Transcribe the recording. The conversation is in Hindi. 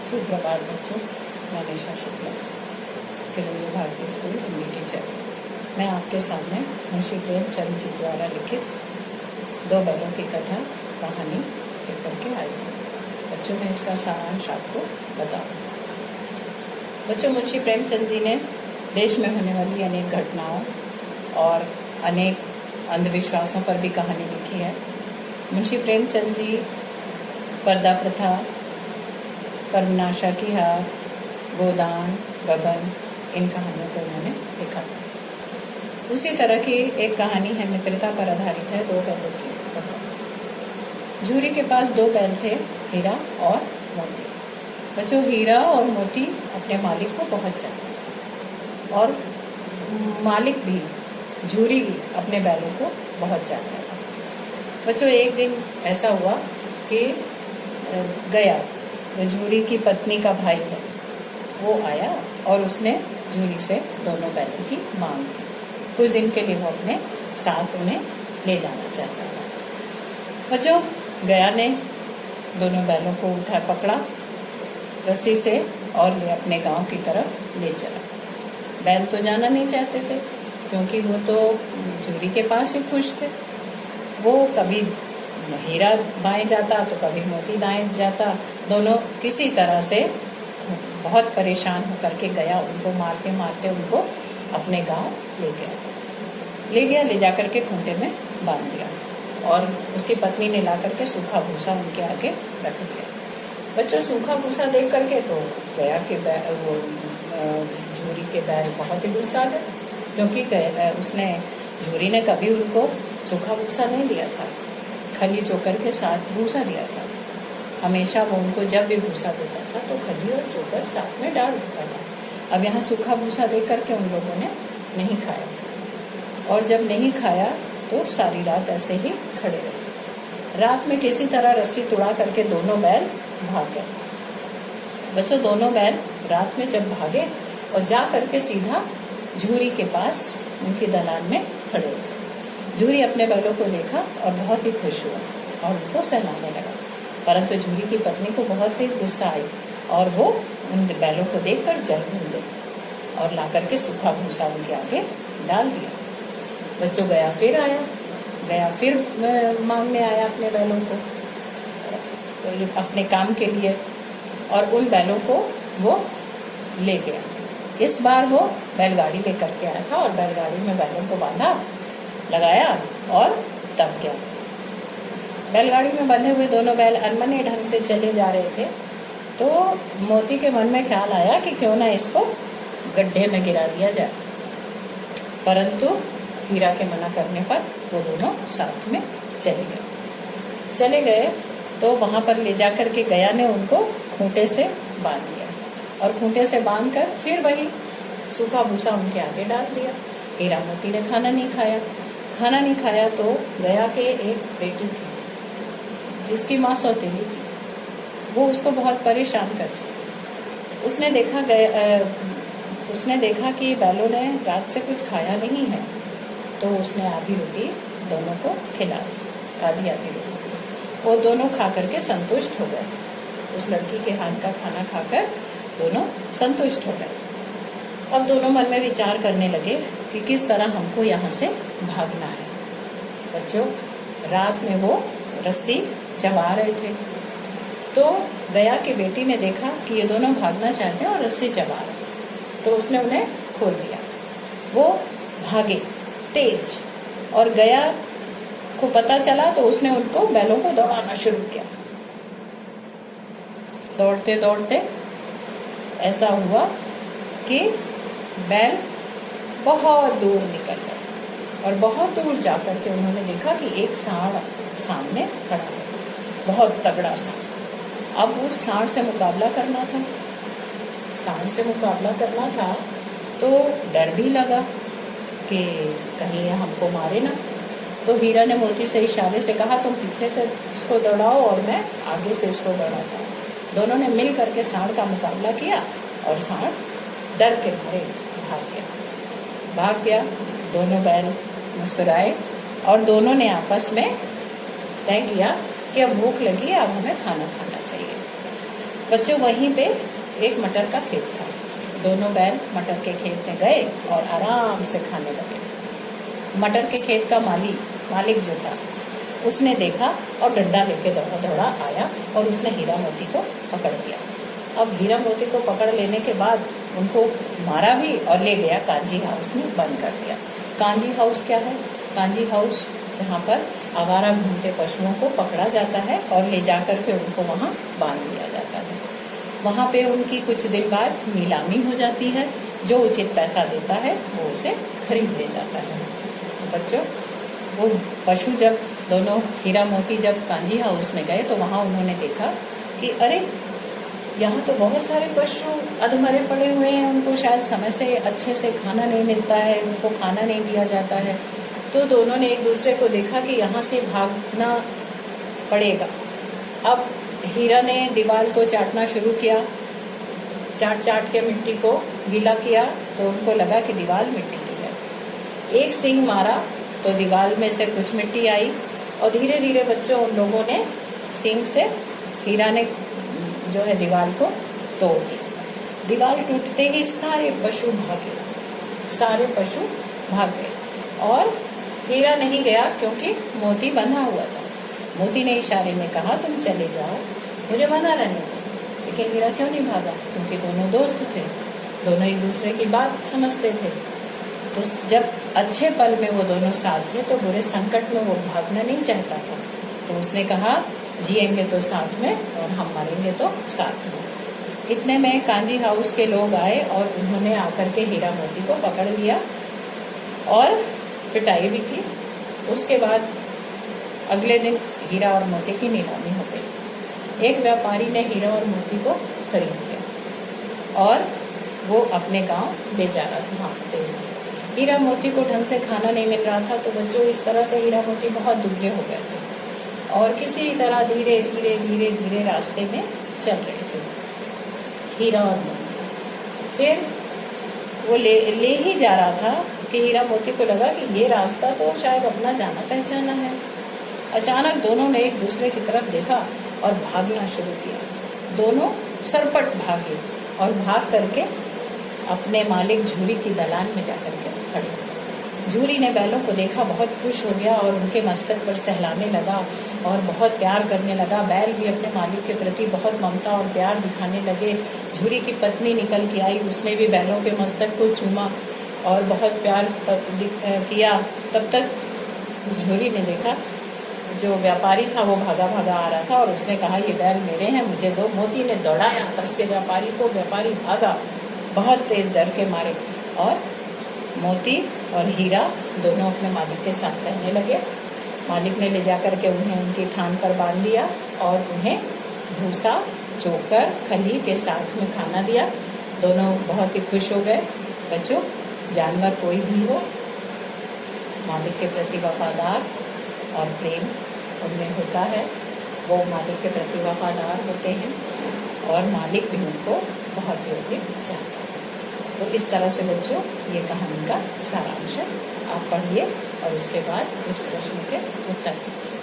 सुप्रभात बच्चों, मैं निशा शुक्ला, चिरंजीवी भारतीय स्कूल हिंदी टीचर। मैं आपके सामने मुंशी प्रेमचंद जी द्वारा लिखित दो बैलों की कथा कहानी लेकर के आई हूँ। बच्चों, मैं इसका सारांश आपको बताऊँ। बच्चों, मुंशी प्रेमचंद जी ने देश में होने वाली अनेक घटनाओं और अनेक अंधविश्वासों पर भी कहानी लिखी है। मुंशी प्रेमचंद जी पर्दा प्रथा, कर्मनाशा की हार, गोदान, गबन, इन कहानियों को उन्होंने लिखा। उसी तरह की एक कहानी है, मित्रता पर आधारित है, दो बैलों की कथा। झूरी के पास दो बैल थे, हीरा और मोती। बच्चों, हीरा और मोती अपने मालिक को बहुत चाहते थे और मालिक भी, झूरी भी अपने बैलों को बहुत चाहता था। बच्चों, एक दिन ऐसा हुआ कि गया, झूरी की पत्नी का भाई है, वो आया और उसने झूरी से दोनों बैलों की मांग की। कुछ दिन के लिए वो अपने साथ उन्हें ले जाना चाहता था। बच्चों, गया ने दोनों बैलों को उठा पकड़ा रस्सी से और ले अपने गांव की तरफ ले चला। बैल तो जाना नहीं चाहते थे क्योंकि वो तो झूरी के पास ही खुश थे। वो कभी हीरा बाएं जाता तो कभी मोती दाएं जाता। दोनों किसी तरह से बहुत परेशान होकर के गया उनको मारते मारते उनको अपने गांव ले गया, ले जाकर के खूंटे में बांध दिया और उसकी पत्नी ने ला करके सूखा भूसा उनके आगे रख दिया। बच्चों, सूखा भूसा देख करके तो गया के वो झूरी के बैल बहुत ही गुस्सा गए क्योंकि उसने झूरी ने कभी उनको सूखा भूसा नहीं दिया था, खली चोकर के साथ भूसा दिया था। हमेशा वो उनको जब भी भूसा देता था तो खली और चोकर साथ में डाल देता था। अब यहाँ सूखा भूसा देख करके उन लोगों ने नहीं खाया और जब नहीं खाया तो सारी रात ऐसे ही खड़े रहे। रात में किसी तरह रस्सी तुड़ा करके दोनों बैल भाग गए। बच्चों, दोनों बैल रात में जब भागे और जा करके सीधा झूरी के पास उनकी दलान में खड़े थे। झूरी अपने बैलों को देखा और बहुत ही खुश हुआ और उनको सहलाने लगा, परंतु झूरी की पत्नी को बहुत तेज गुस्सा आई और वो उन बैलों को देखकर जल भून गई और ला करके सूखा भूसा उनके आगे डाल दिया। बच्चों, गया फिर मांगने आया अपने बैलों को अपने काम के लिए और उन बैलों को वो ले गया। इस बार वो बैलगाड़ी लेकर के आया था और बैलगाड़ी में बैलों को बांधा, लगाया और तब गया। बैलगाड़ी में बंधे हुए दोनों बैल अनमने ढंग से चले जा रहे थे तो मोती के मन में ख्याल आया कि क्यों ना इसको गड्ढे में गिरा दिया जाए, परंतु हीरा के मना करने पर वो दोनों साथ में चले गए तो वहां पर ले जाकर के गया ने उनको खूंटे से बांध दिया और खूंटे से बांध कर फिर वही सूखा भूसा उनके आगे डाल दिया। हीरा मोती ने खाना नहीं खाया तो गया के एक बेटी थी जिसकी माँ सौतेली थी, वो उसको बहुत परेशान करती थी। उसने देखा कि बैलों ने रात से कुछ खाया नहीं है तो उसने आधी रोटी दोनों को खिला दी, आधी रोटी। वो दोनों खा करके संतुष्ट हो गए। उस लड़की के हाथ का खाना खाकर दोनों संतुष्ट हो गए। अब दोनों मन में विचार करने लगे कि किस तरह हमको यहाँ से भागना है। बच्चों, रात में वो रस्सी चबा रहे थे तो गया की बेटी ने देखा कि ये दोनों भागना चाहते हैं और रस्सी चबा रहे, तो उसने उन्हें खोल दिया। वो भागे तेज और गया को पता चला तो उसने उनको बैलों को दौड़ाना शुरू किया। दौड़ते दौड़ते ऐसा हुआ कि बैल बहुत दूर निकल गए और बहुत दूर जाकर के उन्होंने देखा कि एक सांड सामने खड़ा है, बहुत तगड़ा सांड। अब उस सांड से मुकाबला करना था तो डर भी लगा कि कहीं ये हमको मारे ना। तो हीरा ने मोती से इशारे से कहा, तुम पीछे से इसको दौड़ाओ और मैं आगे से इसको दौड़ाता हूँ। दोनों ने मिल करके सांड का मुकाबला किया और सांड डर के मारे भाग गया। दोनों बैल मुस्कुराए और दोनों ने आपस में तय किया कि अब भूख लगी है, अब हमें खाना खाना चाहिए। बच्चों वहीं पे एक मटर का खेत था। दोनों बैल मटर के खेत में गए और आराम से खाने लगे। मटर के खेत का मालिक जो था उसने देखा और डंडा लेके दौड़ा दौड़ा आया और उसने हीरा मोती को पकड़ लिया। अब हीरा मोती को पकड़ लेने के बाद उनको मारा भी और ले गया कांजी हाउस में बंद कर दिया। कांजी हाउस क्या है? कांजी हाउस जहाँ पर आवारा घूमते पशुओं को पकड़ा जाता है और ले जाकर के उनको वहाँ बांध दिया जाता है। वहाँ पे उनकी कुछ दिन बाद नीलामी हो जाती है। जो उचित पैसा देता है वो उसे खरीद ले जाता है। तो बच्चों, वो पशु जब दोनों हीरा मोती जब कांजी हाउस में गए तो वहाँ उन्होंने देखा कि अरे, यहाँ तो बहुत सारे पशु अधमरे पड़े हुए हैं। उनको शायद समय से अच्छे से खाना नहीं मिलता है, उनको खाना नहीं दिया जाता है। तो दोनों ने एक दूसरे को देखा कि यहाँ से भागना पड़ेगा। अब हीरा ने दीवार को चाटना शुरू किया। चाट के मिट्टी को गीला किया तो उनको लगा कि दीवार मिट्टी की है। एक सींग मारा तो दीवार में से कुछ मिट्टी आई और धीरे धीरे बच्चों उन लोगों ने सींग से हीरा ने जो है दीवार को तोड़ दिया। दीवार टूटते ही सारे पशु भाग गए और हीरा नहीं गया क्योंकि मोती बंधा हुआ था। मोती ने इशारे में कहा, तुम चले जाओ, मुझे बंधा रहने दो। लेकिन हीरा क्यों नहीं भागा? क्योंकि दोनों दोस्त थे, दोनों एक दूसरे की बात समझते थे। तो जब अच्छे पल में वो दोनों साथ थे तो बुरे संकट में वो भागना नहीं चाहता था। तो उसने कहा, जिएंगे तो साथ में और हम मरेंगे तो साथ में। इतने में कांजी हाउस के लोग आए और उन्होंने आकर के हीरा मोती को पकड़ लिया और पिटाई भी की। उसके बाद अगले दिन हीरा और मोती की नीलामी हो गई। एक व्यापारी ने हीरा और मोती को खरीद लिया और वो अपने गांव ले जा रहा था भागते हुए। हीरा मोती को ढंग से खाना नहीं मिल रहा था। तो बच्चों, इस तरह से हीरा मोती बहुत दुबले हो गए थे और किसी तरह धीरे धीरे रास्ते में चल रहे थे हीरा और मोती। फिर वो ले ही जा रहा था कि हीरा मोती को लगा कि ये रास्ता तो शायद अपना जाना पहचाना है। अचानक दोनों ने एक दूसरे की तरफ देखा और भागना शुरू किया। दोनों सरपट भागे और भाग करके अपने मालिक झूरी की दलान में जाकर के खड़े हो गए। झूरी ने बैलों को देखा, बहुत खुश हो गया और उनके मस्तक पर सहलाने लगा और बहुत प्यार करने लगा। बैल भी अपने मालिक के प्रति बहुत ममता और प्यार दिखाने लगे। झूरी की पत्नी निकल के आई, उसने भी बैलों के मस्तक को चूमा और बहुत प्यार किया। तब तक झूरी ने देखा जो व्यापारी था वो भागा आ रहा था और उसने कहा, ये बैल मेरे हैं, मुझे दो। मोती ने दौड़ाया कस के व्यापारी को। व्यापारी भागा बहुत तेज डर के मारे और मोती और हीरा दोनों अपने मालिक के साथ रहने लगे। मालिक ने ले जाकर के उन्हें उनकी थान पर बांध दिया और उन्हें भूसा, चोकर, खली के साथ में खाना दिया। दोनों बहुत ही खुश हो गए। बच्चों, जानवर कोई भी हो, मालिक के प्रति वफादार और प्रेम उनमें होता है। वो मालिक के प्रति वफादार होते हैं और मालिक भी उनको बहुत योग्य चाहता है। तो इस तरह से बच्चों, ये कहानी का सारांश है। आप पढ़िए और इसके बाद कुछ प्रश्नों के उत्तर दीजिए।